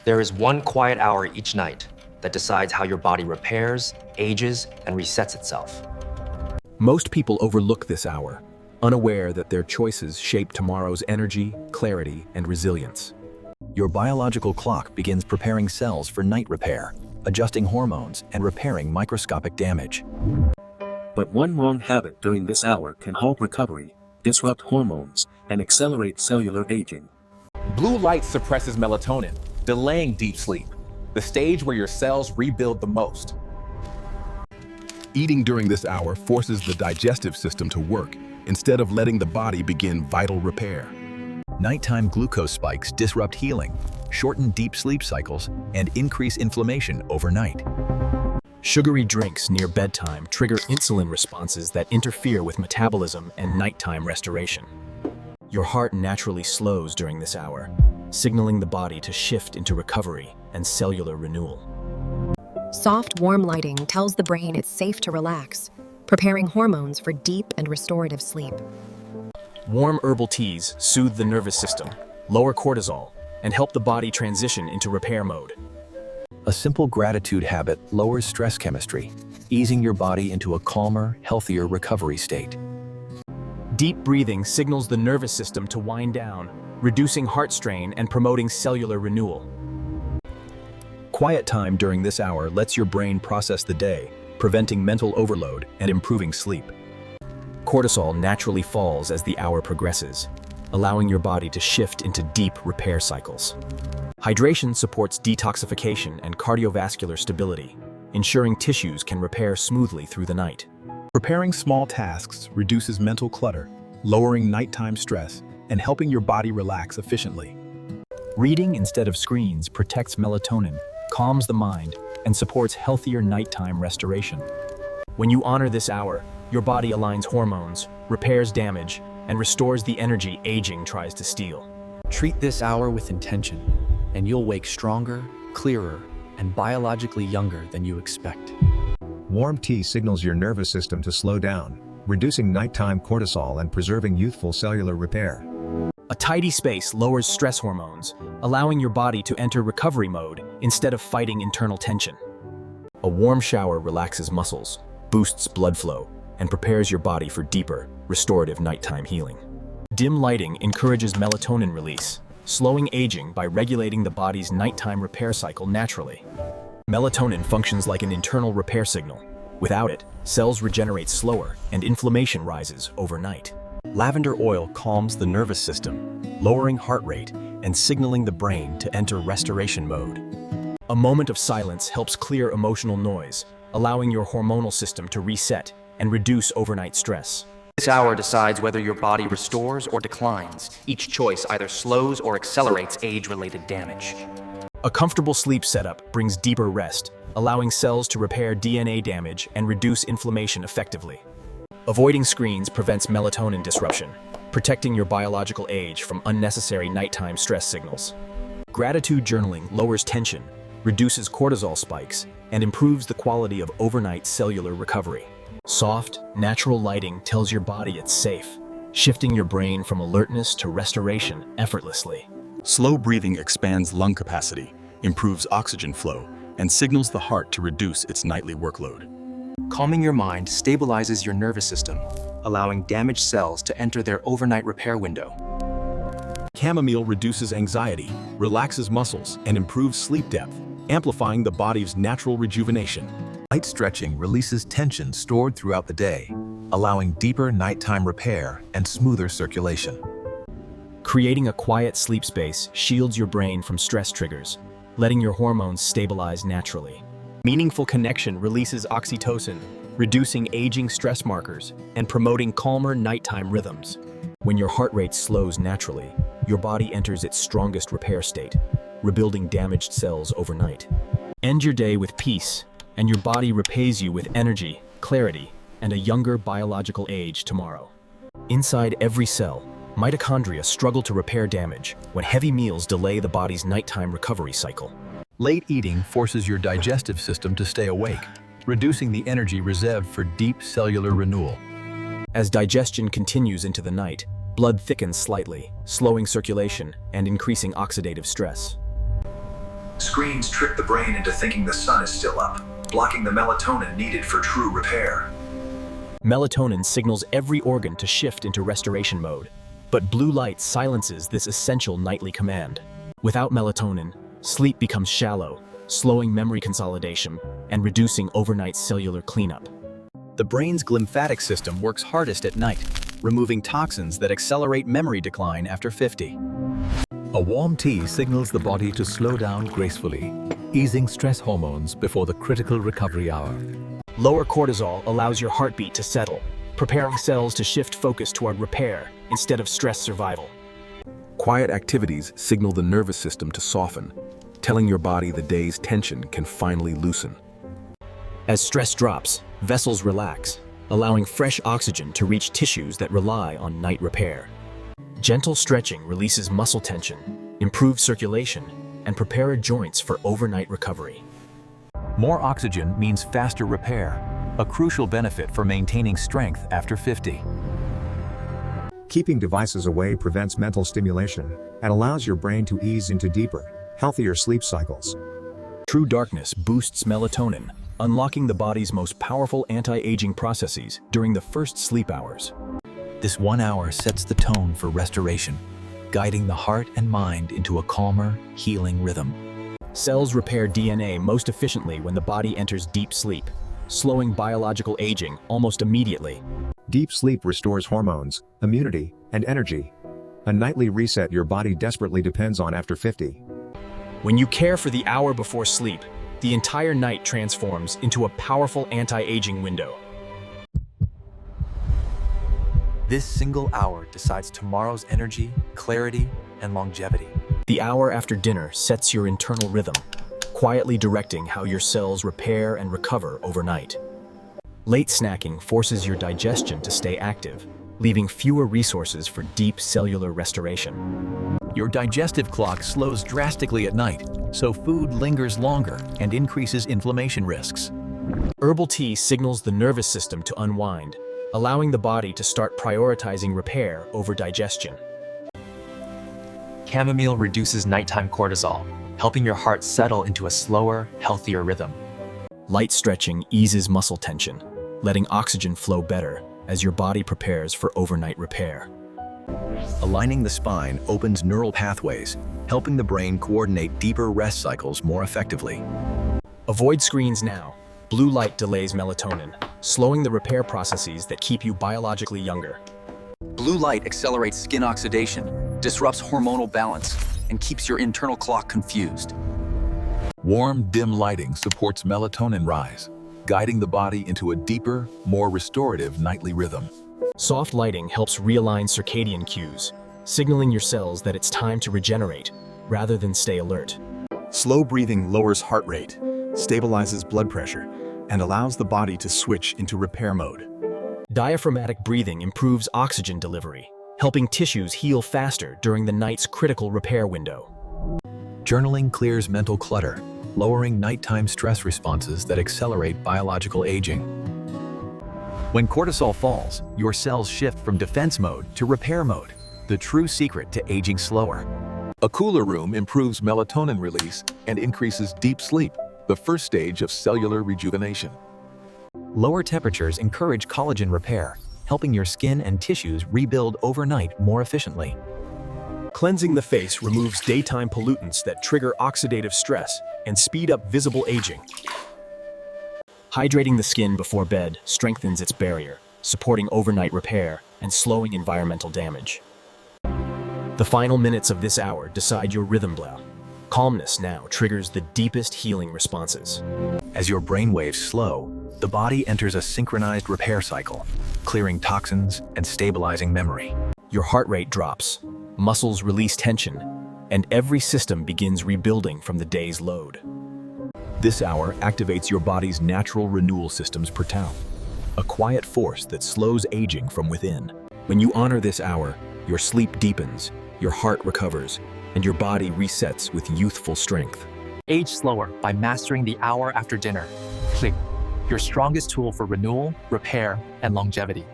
There is one quiet hour each night that decides how your body repairs, ages, and resets itself. Most people overlook this hour, unaware that their choices shape tomorrow's energy, clarity, and resilience. Your biological clock begins preparing cells for night repair, adjusting hormones and repairing microscopic damage. But one wrong habit during this hour can halt recovery, disrupt hormones, and accelerate cellular aging. Blue light suppresses melatonin, delaying deep sleep, the stage where your cells rebuild the most. Eating during this hour forces the digestive system to work instead of letting the body begin vital repair. Nighttime glucose spikes disrupt healing, shorten deep sleep cycles, and increase inflammation overnight. Sugary drinks near bedtime trigger insulin responses that interfere with metabolism and nighttime restoration. Your heart naturally slows during this hour, signaling the body to shift into recovery and cellular renewal. Soft, warm lighting tells the brain it's safe to relax, preparing hormones for deep and restorative sleep. Warm herbal teas soothe the nervous system, lower cortisol, and help the body transition into repair mode. A simple gratitude habit lowers stress chemistry, easing your body into a calmer, healthier recovery state. Deep breathing signals the nervous system to wind down, reducing heart strain and promoting cellular renewal. Quiet time during this hour lets your brain process the day, preventing mental overload and improving sleep. Cortisol naturally falls as the hour progresses, allowing your body to shift into deep repair cycles. Hydration supports detoxification and cardiovascular stability, ensuring tissues can repair smoothly through the night. Preparing small tasks reduces mental clutter, lowering nighttime stress, and helping your body relax efficiently. Reading instead of screens protects melatonin, calms the mind, and supports healthier nighttime restoration. When you honor this hour, your body aligns hormones, repairs damage, and restores the energy aging tries to steal. Treat this hour with intention, and you'll wake stronger, clearer, and biologically younger than you expect. Warm tea signals your nervous system to slow down, reducing nighttime cortisol and preserving youthful cellular repair. A tidy space lowers stress hormones, allowing your body to enter recovery mode instead of fighting internal tension. A warm shower relaxes muscles, boosts blood flow, and prepares your body for deeper, restorative nighttime healing. Dim lighting encourages melatonin release, slowing aging by regulating the body's nighttime repair cycle naturally. Melatonin functions like an internal repair signal. Without it, cells regenerate slower and inflammation rises overnight. Lavender oil calms the nervous system, lowering heart rate and signaling the brain to enter restoration mode. A moment of silence helps clear emotional noise, allowing your hormonal system to reset and reduce overnight stress. This hour decides whether your body restores or declines. Each choice either slows or accelerates age-related damage. A comfortable sleep setup brings deeper rest, allowing cells to repair DNA damage and reduce inflammation effectively. Avoiding screens prevents melatonin disruption, protecting your biological age from unnecessary nighttime stress signals. Gratitude journaling lowers tension, reduces cortisol spikes, and improves the quality of overnight cellular recovery. Soft, natural lighting tells your body it's safe, shifting your brain from alertness to restoration effortlessly. Slow breathing expands lung capacity, improves oxygen flow, and signals the heart to reduce its nightly workload. Calming your mind stabilizes your nervous system, allowing damaged cells to enter their overnight repair window. Chamomile reduces anxiety, relaxes muscles, and improves sleep depth, amplifying the body's natural rejuvenation. Light stretching releases tension stored throughout the day, allowing deeper nighttime repair and smoother circulation. Creating a quiet sleep space shields your brain from stress triggers, letting your hormones stabilize naturally. Meaningful connection releases oxytocin, reducing aging stress markers and promoting calmer nighttime rhythms. When your heart rate slows naturally, your body enters its strongest repair state, rebuilding damaged cells overnight. End your day with peace, and your body repays you with energy, clarity, and a younger biological age tomorrow. Inside every cell, mitochondria struggle to repair damage when heavy meals delay the body's nighttime recovery cycle. Late eating forces your digestive system to stay awake, reducing the energy reserved for deep cellular renewal. As digestion continues into the night, blood thickens slightly, slowing circulation and increasing oxidative stress. Screens trick the brain into thinking the sun is still up, blocking the melatonin needed for true repair. Melatonin signals every organ to shift into restoration mode, but blue light silences this essential nightly command. Without melatonin, sleep becomes shallow, slowing memory consolidation and reducing overnight cellular cleanup. The brain's glymphatic system works hardest at night, removing toxins that accelerate memory decline after 50. A warm tea signals the body to slow down gracefully, easing stress hormones before the critical recovery hour. Lower cortisol allows your heartbeat to settle, preparing cells to shift focus toward repair instead of stress survival. Quiet activities signal the nervous system to soften, telling your body the day's tension can finally loosen. As stress drops, vessels relax, allowing fresh oxygen to reach tissues that rely on night repair. Gentle stretching releases muscle tension, improves circulation, and prepares joints for overnight recovery. More oxygen means faster repair, a crucial benefit for maintaining strength after 50. Keeping devices away prevents mental stimulation and allows your brain to ease into deeper, healthier sleep cycles. True darkness boosts melatonin, unlocking the body's most powerful anti-aging processes during the first sleep hours. This 1 hour sets the tone for restoration, guiding the heart and mind into a calmer, healing rhythm. Cells repair DNA most efficiently when the body enters deep sleep, slowing biological aging almost immediately. Deep sleep restores hormones, immunity, and energy. A nightly reset your body desperately depends on after 50. When you care for the hour before sleep, the entire night transforms into a powerful anti-aging window. This single hour decides tomorrow's energy, clarity, and longevity. The hour after dinner sets your internal rhythm, quietly directing how your cells repair and recover overnight. Late snacking forces your digestion to stay active, leaving fewer resources for deep cellular restoration. Your digestive clock slows drastically at night, so food lingers longer and increases inflammation risks. Herbal tea signals the nervous system to unwind, allowing the body to start prioritizing repair over digestion. Chamomile reduces nighttime cortisol, helping your heart settle into a slower, healthier rhythm. Light stretching eases muscle tension, letting oxygen flow better as your body prepares for overnight repair. Aligning the spine opens neural pathways, helping the brain coordinate deeper rest cycles more effectively. Avoid screens now. Blue light delays melatonin, slowing the repair processes that keep you biologically younger. Blue light accelerates skin oxidation, disrupts hormonal balance, and keeps your internal clock confused. Warm, dim lighting supports melatonin rise, guiding the body into a deeper, more restorative nightly rhythm. Soft lighting helps realign circadian cues, signaling your cells that it's time to regenerate, rather than stay alert. Slow breathing lowers heart rate, stabilizes blood pressure, and allows the body to switch into repair mode. Diaphragmatic breathing improves oxygen delivery, helping tissues heal faster during the night's critical repair window. Journaling clears mental clutter, lowering nighttime stress responses that accelerate biological aging. When cortisol falls, your cells shift from defense mode to repair mode, the true secret to aging slower. A cooler room improves melatonin release and increases deep sleep, the first stage of cellular rejuvenation. Lower temperatures encourage collagen repair, helping your skin and tissues rebuild overnight more efficiently. Cleansing the face removes daytime pollutants that trigger oxidative stress and speed up visible aging. Hydrating the skin before bed strengthens its barrier, supporting overnight repair and slowing environmental damage. The final minutes of this hour decide your rhythm blow. Calmness now triggers the deepest healing responses. As your brainwaves slow, the body enters a synchronized repair cycle, clearing toxins and stabilizing memory. Your heart rate drops, muscles release tension, and every system begins rebuilding from the day's load. This hour activates your body's natural renewal systems per tau, a quiet force that slows aging from within. When you honor this hour, your sleep deepens, your heart recovers, and your body resets with youthful strength. Age slower by mastering the hour after dinner. Click, your strongest tool for renewal, repair, and longevity.